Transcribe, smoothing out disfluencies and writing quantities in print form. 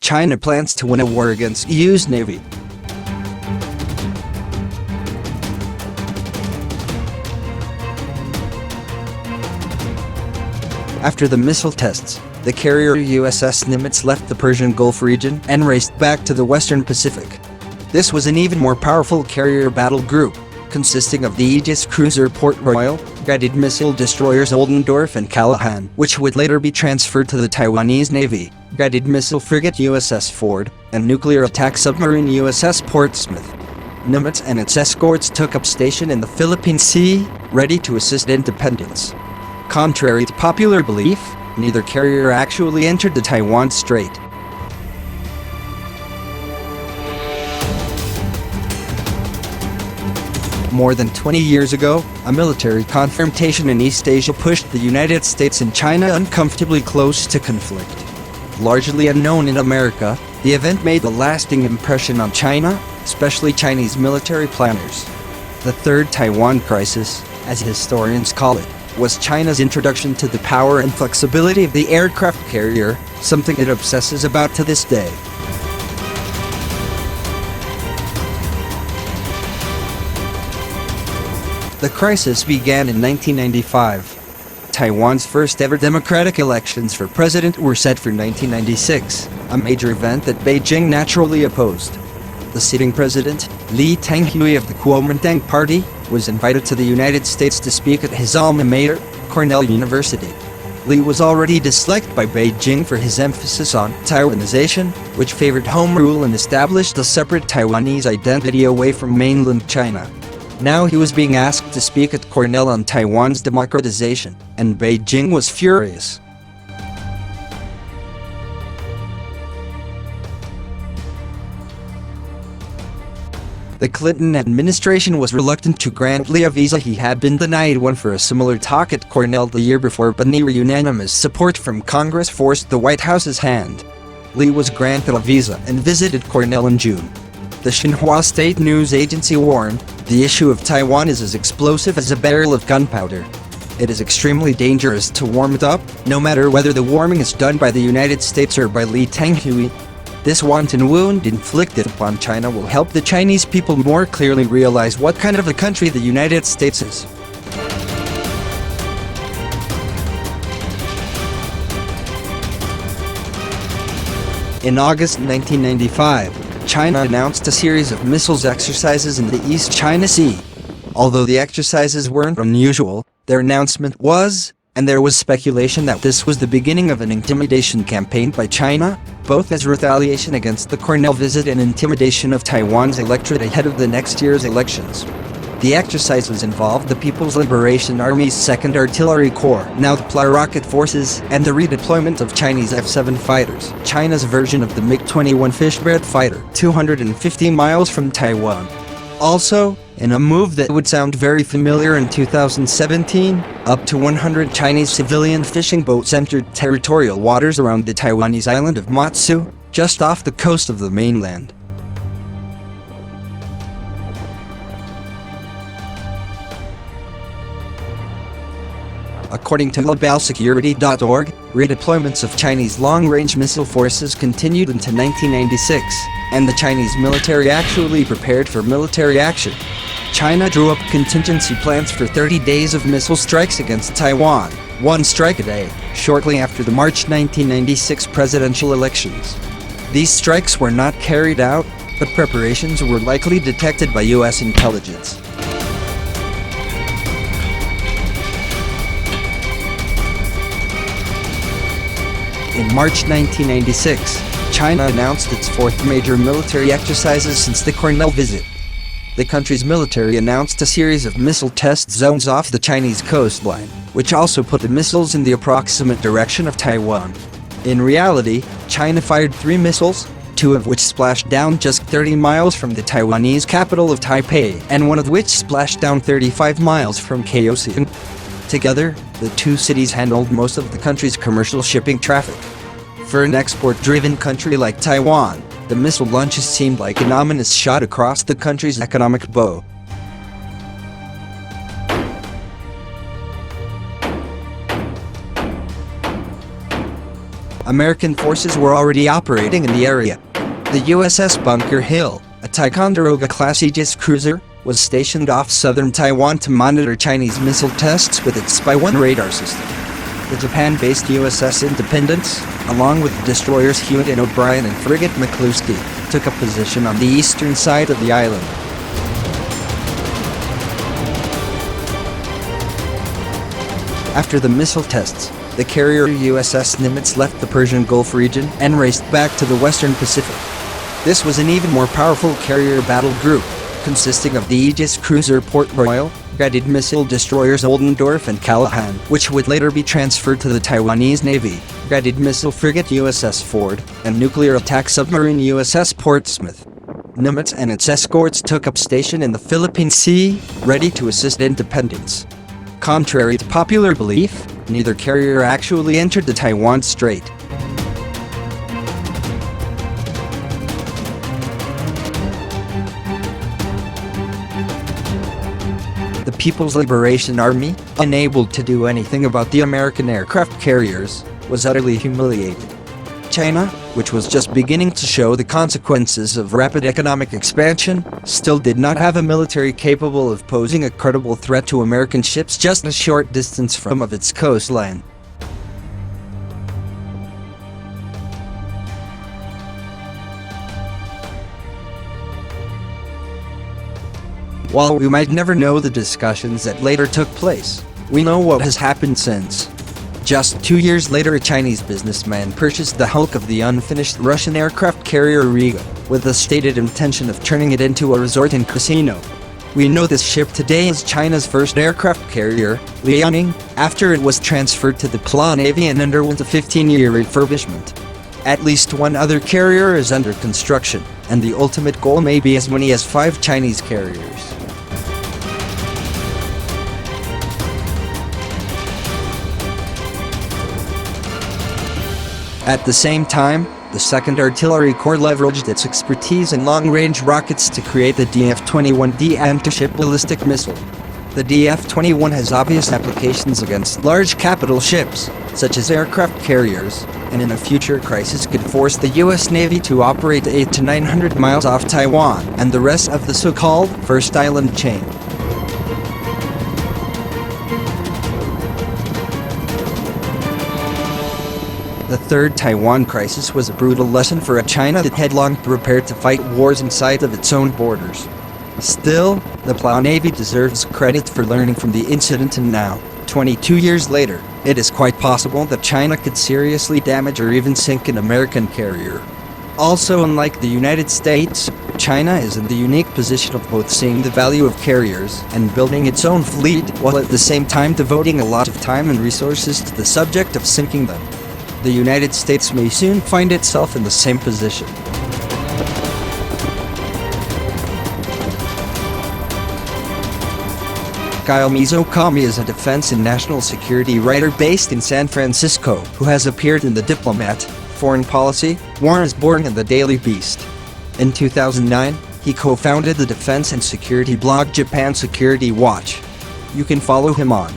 China plans to win a war against EU's Navy. After the missile tests, the carrier USS Nimitz left the Persian Gulf region and raced back to the Western Pacific. This was an even more powerful carrier battle group, consisting of the Aegis cruiser Port Royal, guided missile destroyers Oldendorf and Callaghan, which would later be transferred to the Taiwanese Navy, guided missile frigate USS Ford, and nuclear attack submarine USS Portsmouth. Nimitz and its escorts took up station in the Philippine Sea, ready to assist independence. Contrary to popular belief, neither carrier actually entered the Taiwan Strait. More than 20 years ago, a military confrontation in East Asia pushed the United States and China uncomfortably close to conflict. Largely unknown in America, the event made a lasting impression on China, especially Chinese military planners. The Third Taiwan Crisis, as historians call it, was China's introduction to the power and flexibility of the aircraft carrier, something it obsesses about to this day. The crisis began in 1995. Taiwan's first ever democratic elections for president were set for 1996, a major event that Beijing naturally opposed. The sitting president, Lee Teng-hui of the Kuomintang Party, was invited to the United States to speak at his alma mater, Cornell University. Lee was already disliked by Beijing for his emphasis on Taiwanization, which favored home rule and established a separate Taiwanese identity away from mainland China. Now he was being asked to speak at Cornell on Taiwan's democratization, and Beijing was furious. The Clinton administration was reluctant to grant Lee a visa. He had been denied one for a similar talk at Cornell the year before, but near unanimous support from Congress forced the White House's hand. Lee was granted a visa and visited Cornell in June. The Xinhua State News Agency warned, "The issue of Taiwan is as explosive as a barrel of gunpowder. It is extremely dangerous to warm it up, no matter whether the warming is done by the United States or by Lee Teng-hui. This wanton wound inflicted upon China will help the Chinese people more clearly realize what kind of a country the United States is." In August 1995, China announced a series of missiles exercises in the East China Sea. Although the exercises weren't unusual, their announcement was, and there was speculation that this was the beginning of an intimidation campaign by China, both as retaliation against the Cornell visit and intimidation of Taiwan's electorate ahead of the next year's elections. The exercises involved the People's Liberation Army's 2nd Artillery Corps, now the PLA rocket forces, and the redeployment of Chinese F-7 fighters, China's version of the MiG-21 Fishbread fighter, 250 miles from Taiwan. Also, in a move that would sound very familiar in 2017, up to 100 Chinese civilian fishing boats entered territorial waters around the Taiwanese island of Matsu, just off the coast of the mainland. According to globalsecurity.org, redeployments of Chinese long-range missile forces continued into 1996, and the Chinese military actually prepared for military action. China drew up contingency plans for 30 days of missile strikes against Taiwan, one strike a day, shortly after the March 1996 presidential elections. These strikes were not carried out, but preparations were likely detected by U.S. intelligence. In March 1996, China announced its fourth major military exercises since the Cornell visit. The country's military announced a series of missile test zones off the Chinese coastline, which also put the missiles in the approximate direction of Taiwan. In reality, China fired 3 missiles, 2 of which splashed down just 30 miles from the Taiwanese capital of Taipei, and 1 of which splashed down 35 miles from Kaohsiung. Together, the 2 cities handled most of the country's commercial shipping traffic. For an export-driven country like Taiwan, the missile launches seemed like an ominous shot across the country's economic bow. American forces were already operating in the area. The USS Bunker Hill, a Ticonderoga-class Aegis cruiser, was stationed off southern Taiwan to monitor Chinese missile tests with its Spy-1 radar system. The Japan-based USS Independence, along with destroyers Hewitt and O'Brien and frigate McCloskey, took a position on the eastern side of the island. After the missile tests, the carrier USS Nimitz left the Persian Gulf region and raced back to the western Pacific. This was an even more powerful carrier battle group, consisting of the Aegis cruiser Port Royal, guided missile destroyers Oldendorf and Callaghan, which would later be transferred to the Taiwanese Navy, guided missile frigate USS Ford, and nuclear attack submarine USS Portsmouth. Nimitz and its escorts took up station in the Philippine Sea, ready to assist Independence. Contrary to popular belief, neither carrier actually entered the Taiwan Strait. The People's Liberation Army, unable to do anything about the American aircraft carriers, was utterly humiliated. China, which was just beginning to show the consequences of rapid economic expansion, still did not have a military capable of posing a credible threat to American ships just a short distance from its coastline. While we might never know the discussions that later took place, we know what has happened since. Just 2 years later, a Chinese businessman purchased the hulk of the unfinished Russian aircraft carrier Riga, with the stated intention of turning it into a resort and casino. We know this ship today as China's first aircraft carrier, Liaoning, after it was transferred to the PLA Navy and underwent a 15-year refurbishment. At least one other carrier is under construction, and the ultimate goal may be as many as 5 Chinese carriers. At the same time, the 2nd Artillery Corps leveraged its expertise in long-range rockets to create the DF-21D anti-ship ballistic missile. The DF-21 has obvious applications against large capital ships, such as aircraft carriers, and in a future crisis could force the US Navy to operate 800 to 900 miles off Taiwan and the rest of the so-called First Island chain. The Third Taiwan Crisis was a brutal lesson for a China that had long prepared to fight wars inside of its own borders. Still, the PLA Navy deserves credit for learning from the incident, and now, 22 years later, it is quite possible that China could seriously damage or even sink an American carrier. Also, unlike the United States, China is in the unique position of both seeing the value of carriers and building its own fleet, while at the same time devoting a lot of time and resources to the subject of sinking them. The United States may soon find itself in the same position. Kyle Mizukami is a defense and national security writer based in San Francisco who has appeared in The Diplomat, Foreign Policy, War is Born, and The Daily Beast. In 2009, he co-founded the defense and security blog Japan Security Watch. You can follow him on